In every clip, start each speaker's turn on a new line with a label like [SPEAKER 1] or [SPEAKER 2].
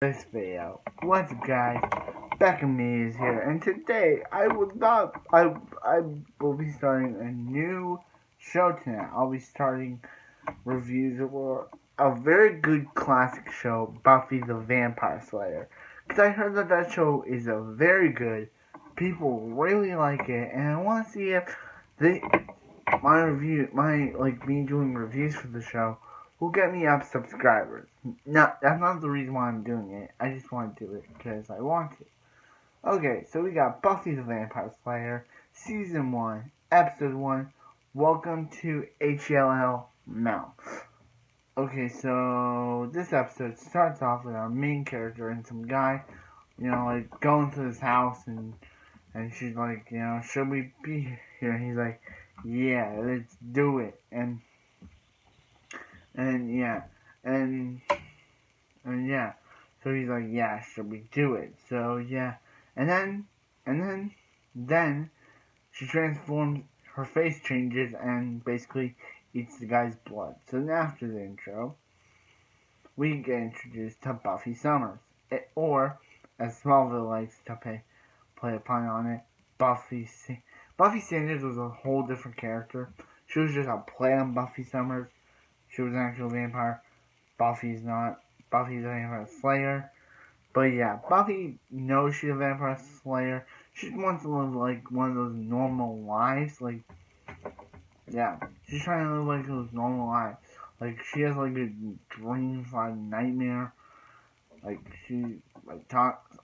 [SPEAKER 1] This video. What's up, guys? Becca Me is here, and today I will be starting a new show tonight. I'll be starting reviews of a very good classic show, Buffy the Vampire Slayer. Because I heard that show is a very good. People really like it, and I want to see if they me doing reviews for the show will get me up subscribers. No, that's not the reason why I'm doing it. I just want to do it because I want to. Okay, so we got Buffy the Vampire Slayer, Season 1, Episode 1, Welcome to hellmouth. Okay, so this episode starts off with our main character and some guy, going to his house and she's like, should we be here? And he's like, yeah, let's do it. And yeah, and and yeah. So he's like, yeah, should we do it? So yeah, and then she transforms. Her face changes and basically eats the guy's blood. So then after the intro, we get introduced to Buffy Summers, or as Smallville likes to play a pun on it, Buffy Sanders was a whole different character. She was just a play on Buffy Summers. She was an actual vampire. Buffy's not. Buffy's a vampire slayer. But yeah, Buffy knows she's a vampire slayer. She wants to live like one of those normal lives. Like, yeah, she's trying to live like those normal lives. Like, she has like a dream, like nightmare. Like, she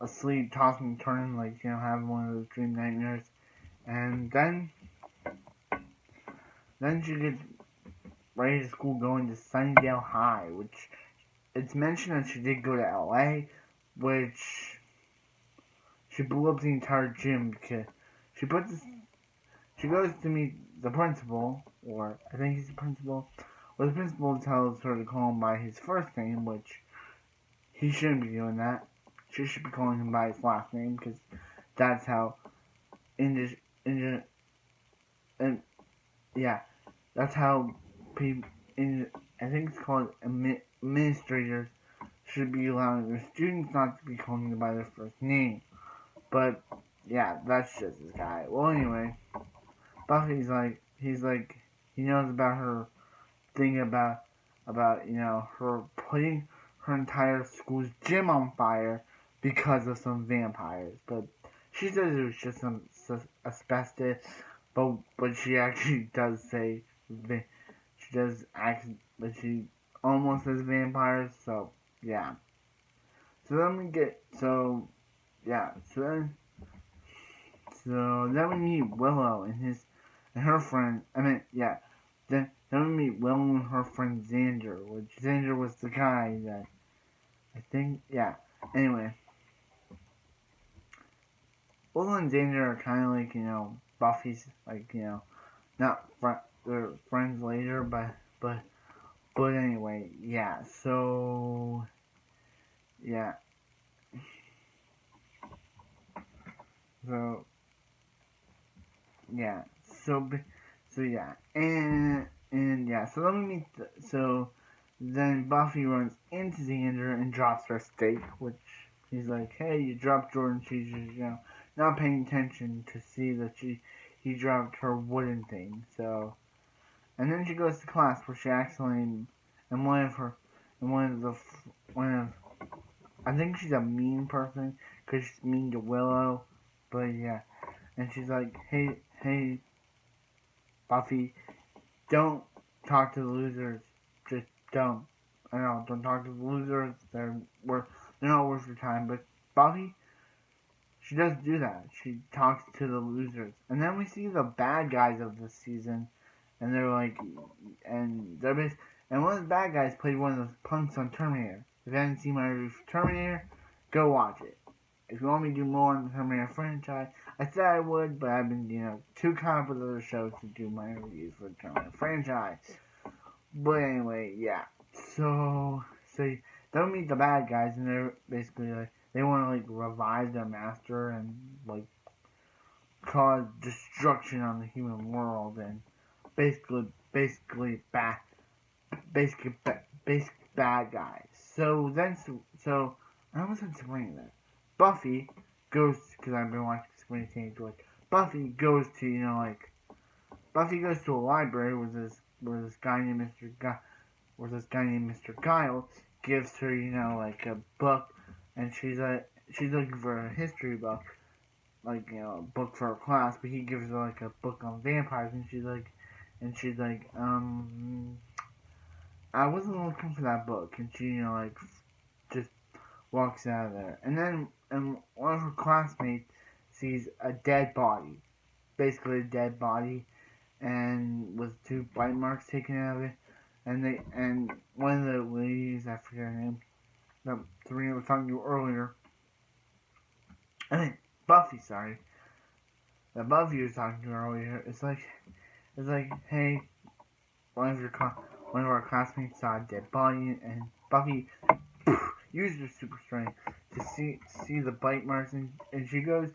[SPEAKER 1] asleep, tossing and turning, like, having one of those dream nightmares. And then she gets ready to school going to Sunnydale High, which it's mentioned that she did go to LA, which she blew up the entire gym because she she goes to meet the principal, or I think he's the principal, or the principal tells her to call him by his first name, which he shouldn't be doing that. She should be calling him by his last name because that's how and yeah, that's how people I think it's called administrators should be allowing their students not to be calling them by their first name. But yeah, that's just this guy. Well, anyway, Buffy's like he knows about her thing about her putting her entire school's gym on fire because of some vampires. But she says it was just some asbestos. But she actually does say she does act, but she almost says vampires. So yeah. So then we get yeah. So then we meet Willow and her friend. I mean, yeah. Then we meet Willow and her friend Xander, which Xander was the guy that I think, yeah. Anyway, Willow and Xander are kind of like Buffy's like not they're friends later, but anyway, yeah. So yeah. So yeah. So yeah, and yeah. So let me meet. So then Buffy runs into Xander and drops her steak, which he's like, "Hey, you dropped Jordan." She's just not paying attention to see that he dropped her wooden thing. So and then she goes to class where she accidentally and one of I think she's a mean person because she's mean to Willow, but yeah, and she's like, "Hey, Buffy, don't talk to the losers. Just don't. I know, don't talk to the losers. They're not worth your time." But Buffy, she does do that. She talks to the losers, and then we see the bad guys of the season, and they're like, and they're based, and one of the bad guys played one of those punks on Terminator. If you haven't seen my review for Terminator, go watch it. If you want me to do more on the Terminator franchise, I said I would, but I've been, too caught up with other shows to do my reviews for the Terminator franchise. But anyway, yeah. So they'll meet the bad guys, and they're basically like they want to like revive their master and like cause destruction on the human world, and basically bad guys. So I almost said Sabrina there. Buffy goes, because I've been watching Sabrina Teenage Witch. Buffy goes to, Buffy goes to a library where this guy named Mr. Guile gives her, a book, and she's looking for a history book, a book for her class, but he gives her a book on vampires, and she's like, I wasn't looking for that book, and she, just walks out of there. And one of her classmates sees a dead body, basically a dead body, and with 2 bite marks taken out of it. And one of the ladies, I forget her name, that Serena was talking to earlier, I mean, Buffy, sorry, that Buffy was talking to earlier, it's like, hey, one of our classmates saw a dead body, and Buffy used her super strength to see the bite marks, and she goes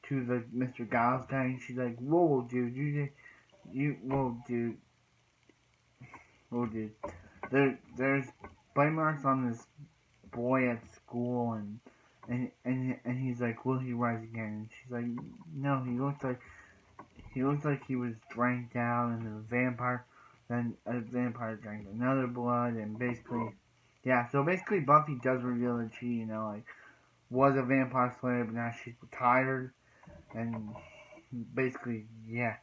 [SPEAKER 1] to the Mr. Giles guy, and she's like, whoa, dude, whoa, dude, there's bite marks on this boy at school, and he's like, will he rise again? And she's like, no, he looks like he was drank out, and then a vampire drank another blood, and basically, yeah, so basically Buffy does reveal that she, was a vampire slayer, but now she's retired, and basically, yeah.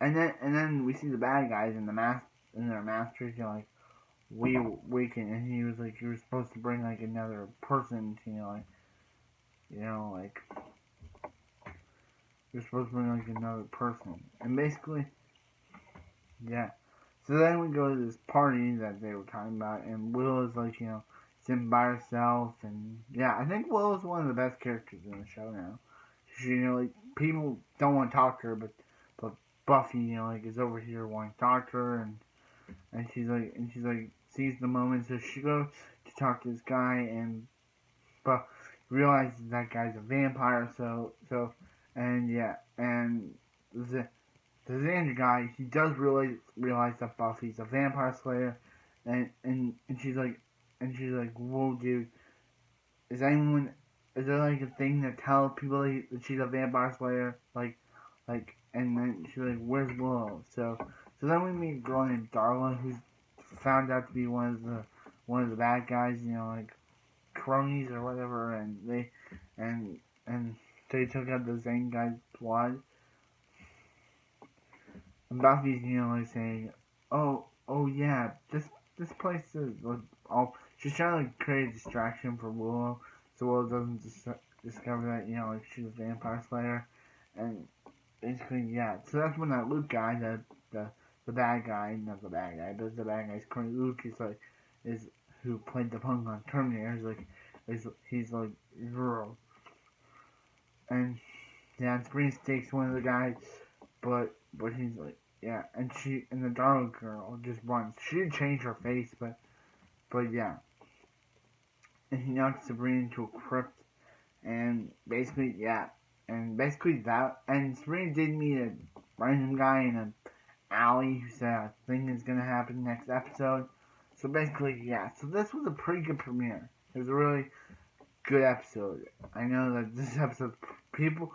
[SPEAKER 1] And then we see the bad guys in their masters, we can, and he was like, you were supposed to bring another person to, you're supposed to bring another person, and basically, yeah. So then we go to this party that they were talking about, and Will is sitting by herself, and yeah, I think Will is one of the best characters in the show now. She, people don't want to talk to her, but Buffy, is over here wanting to talk to her, and she's like sees the moment, so she goes to talk to this guy, but realizes that guy's a vampire, and yeah, and the Xander guy, he does realize that Buffy's a vampire slayer, and she's like, whoa, dude, is there a thing that tells people that she's a vampire slayer, and then she's like, where's Willow? So then we meet a girl named Darla, who's found out to be one of the bad guys, cronies or whatever, and they took out the Zane guy's blood. And Buffy's, saying, oh yeah, this place is all. She's trying to create a distraction for Willow, so Willow doesn't discover that she's a vampire slayer, and basically, yeah. So that's when that Luke guy, the bad guy, not the bad guy, but the bad guy's currently Luke is who played the punk on Terminator. He's like, girl, and yeah, Sabrina takes one of the guys, but he's like, yeah, and the Darla girl just runs. She didn't change her face, but yeah, and he knocks Sabrina into a crypt, and basically, yeah, and Sabrina did meet a random guy in an alley who said a thing is gonna happen next episode. So basically, yeah. So this was a pretty good premiere. It was a really good episode. I know that this episode, people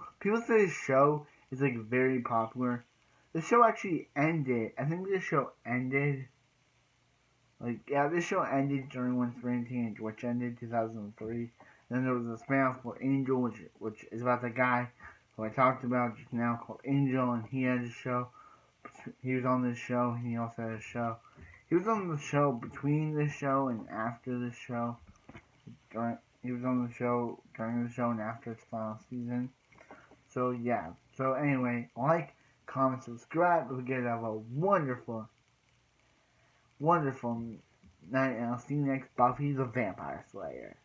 [SPEAKER 1] say this show is very popular. The show actually ended. I think this show ended. This show ended during when Sabrina Teenage Witch ended 2003. Then there was a spin-off called Angel, which is about the guy who I talked about just now called Angel, and he had a show. He was on this show, and he also had a show. He was on the show between this show and after this show. He was on the show during the show and after its final season. So yeah. So anyway, comment, subscribe. We'll get have a wonderful night, and I'll see you next Buffy the Vampire Slayer.